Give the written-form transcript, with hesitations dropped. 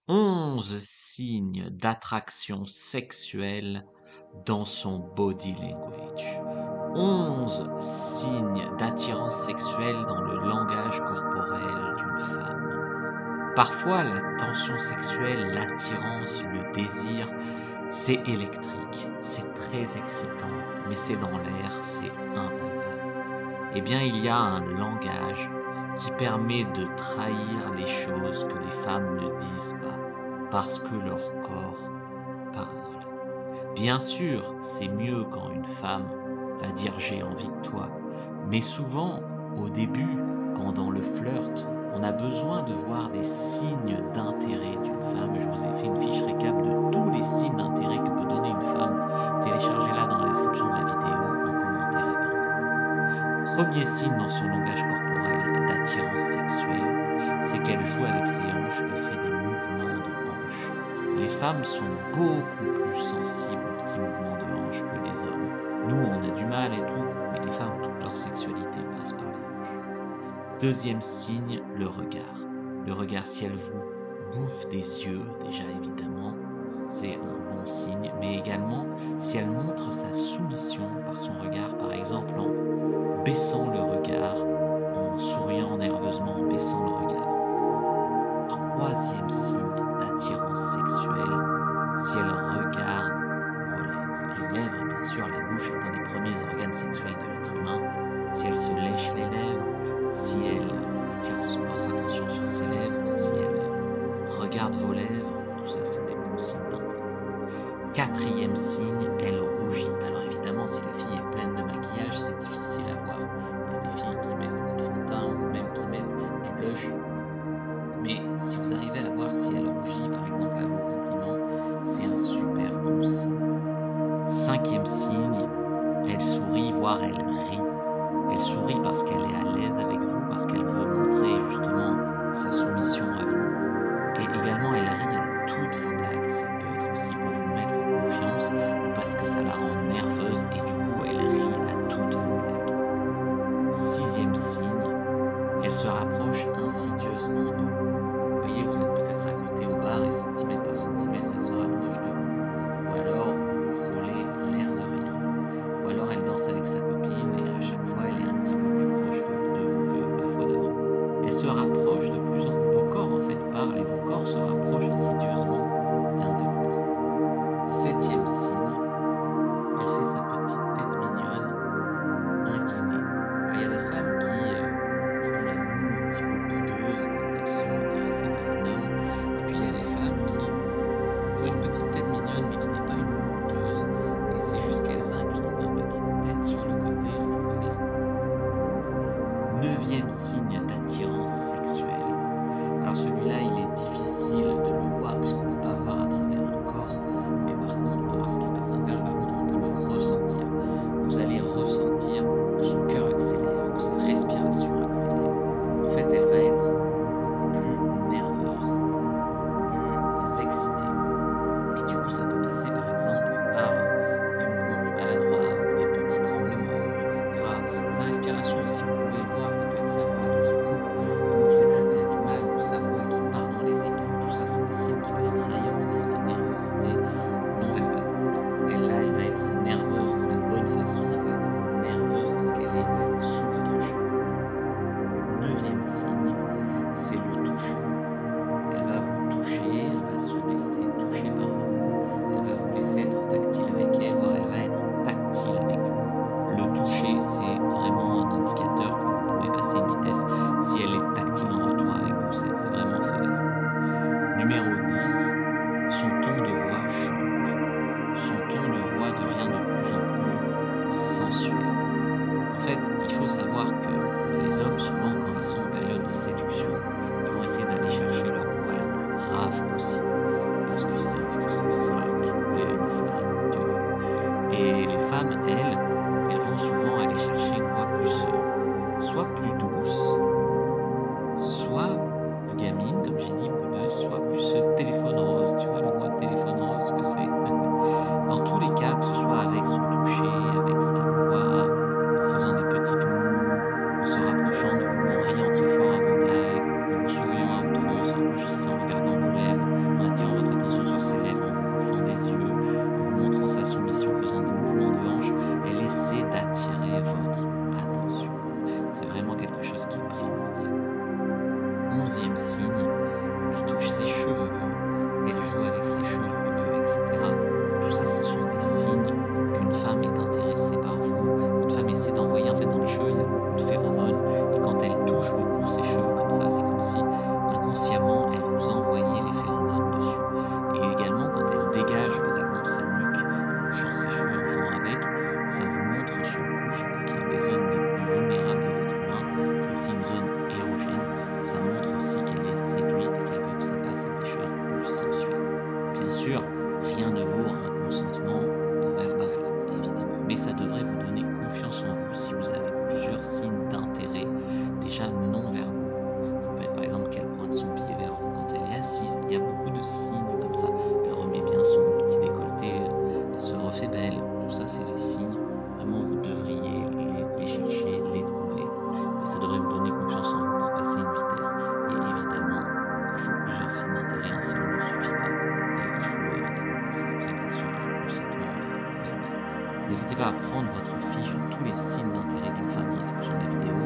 11 signes d'attraction sexuelle dans son body language. 11 signes d'attirance sexuelle dans le langage corporel d'une femme. Parfois, la tension sexuelle, l'attirance, le désir, c'est électrique, c'est très excitant, mais c'est dans l'air, c'est impalpable. Eh bien, il y a un langage qui permet de trahir les choses que les femmes ne disent pas, parce que leur corps parle. Bien sûr, c'est mieux quand une femme va dire j'ai envie de toi, mais souvent, au début, pendant le flirt, on a besoin de voir des signes d'intérêt d'une femme. Je vous ai fait une fiche récap de tous les signes d'intérêt que peut donner une femme. Téléchargez-la dans la description de la vidéo, en commentaire également. Premier signe dans son langage corporel d'attirance sexuelle, c'est qu'elle joue avec ses hanches, elle fait des mouvements de hanches. Les femmes sont beaucoup plus sensibles aux petits mouvements de hanches que les hommes. Nous, on a du mal et tout, mais les femmes, toute leur sexualité passe par les hanches. Deuxième signe, le regard. Le regard, si elle vous bouffe des yeux, déjà évidemment, c'est un bon signe, mais également si elle montre sa soumission par son regard, par exemple en baissant le regard, en souriant nerveusement, en baissant le regard. Troisième signe d'attirance sexuelle, si elle regarde vos lèvres. Les lèvres, bien sûr, la bouche est un des premiers organes sexuels de l'être humain. Si elle se lèche les lèvres, si elle attire votre attention sur ses lèvres, si elle regarde vos lèvres, tout ça, c'est des bons signes d'intérêt. Quatrième signe, elle rougit. Alors évidemment, si la fille est pleine de maquillage, c'est difficile à voir. Il y a des filles qui mettent beaucoup de fond de teint ou même qui mettent du blush. Mais si vous arrivez à voir si elle rougit, par exemple, à vos compliments, c'est un super bon signe. Cinquième signe, elle sourit, voire elle rit. Elle sourit parce qu'elle est à l'aise avec vous, parce qu'elle veut montrer justement sa soumission à vous. Et également, elle rit à toutes vos blagues. Ça peut être aussi pour vous mettre en confiance ou parce que ça la rend nerveuse et du coup, elle rit à toutes vos blagues. Sixième signe, elle se rapproche insidieusement de vous. Vous voyez, vous êtes peut-être à côté au bar et centimètre par centimètre, elle se rapproche de vous. Ou alors, vous frôlez l'air de rien. Ou alors, elle danse avec sa copine et à chaque fois, elle est un petit peu plus proche de vous que la fois d'avant. Elle se rapproche de plus en plus. Vos corps, en fait, parlent et vos corps se rapprochent insidieusement l'un de l'autre. Septième signe, elle fait sa petite tête mignonne, inclinée. Alors, il y a des femmes qui font la moue un petit peu hideuse quand elles sont intéressées par un homme. Et puis il y a les femmes qui font une petite tête mignonne mais qui n'est pas une moue hideuse. Et c'est juste qu'elles inclinent leur petite tête sur le côté en vous regardant. Neuvième signe d'attirance sexuelle. Alors celui-là, il est difficile de le voir puisqu'on ne peut pas voir à travers un corps. Mais par contre, on peut voir ce qui se passe à l'intérieur. Par contre, on peut le ressentir. Vous allez ressentir que son cœur accélère, que sa respiration accélère. En fait, elle va être plus nerveuse, plus excitée. Et du coup, ça peut passer par exemple par des mouvements plus maladroits ou des petits tremblements, etc. Sa respiration aussi, vous pouvez le voir, ça peut être sa voix qui se coupe, ça peut aussi elle a du mal, ou sa voix qui part dans les aigus, tout ça, c'est des signes qui peuvent trahir aussi sa nervosité non verbale. Elle va être nerveuse de la bonne façon, elle va être nerveuse parce qu'elle est sous votre charme. Neuvième signe, c'est le toucher. Elle va vous toucher, elle va se laisser toucher par vous, elle va vous laisser être tactile avec elle, voire elle va être tactile avec vous. Le toucher, c'est vraiment un indicateur que vous pouvez passer une vitesse. Si elle est tactile en retour avec vous, c'est vraiment feu vert. Numéro 10, son ton de voix change. Son ton de voix devient de plus en plus sensuel. En fait, il faut savoir que les hommes, souvent, quand ils sont en période de séduction, ils vont essayer d'aller chercher leur voix la plus grave possible. Parce qu'ils savent que c'est ça qui plaît à une femme, tu vois. Et les femmes, elles vont souvent aller chercher une voix plus, soit plus douce, soit de gamine, comme j'ai dit, soit plus téléphone rose, tu vois, la voix de téléphone rose que c'est. Dans tous les cas, que ce soit avec son toucher, avec sa voix, en faisant des petites moues, en se rapprochant de vous, en riant très fort à vos blagues, en vous souriant à outrance, en rougissant, en regardant vos lèvres, sûr, rien ne vaut un consentement verbal, évidemment. Mais ça devrait vous donner confiance en vous si vous avez plusieurs signes d'intérêt déjà non verbaux. Ça peut être par exemple qu'elle pointe son pied vers vous quand elle est assise. Il y a beaucoup de signes comme ça. Elle remet bien son petit décolleté, elle se refait belle. Tout ça, c'est des signes. Vraiment, vous devriez les chercher, les trouver. Et ça devrait vous donner confiance en vous pour passer une vitesse. Et évidemment, il faut plusieurs signes d'intérêt, un seul ne suffit pas. Et il faut évidemment passer après, bien sûr, un consentement verbal. N'hésitez pas à prendre votre fiche de tous les signes d'intérêt d'une femme en inscription des vidéos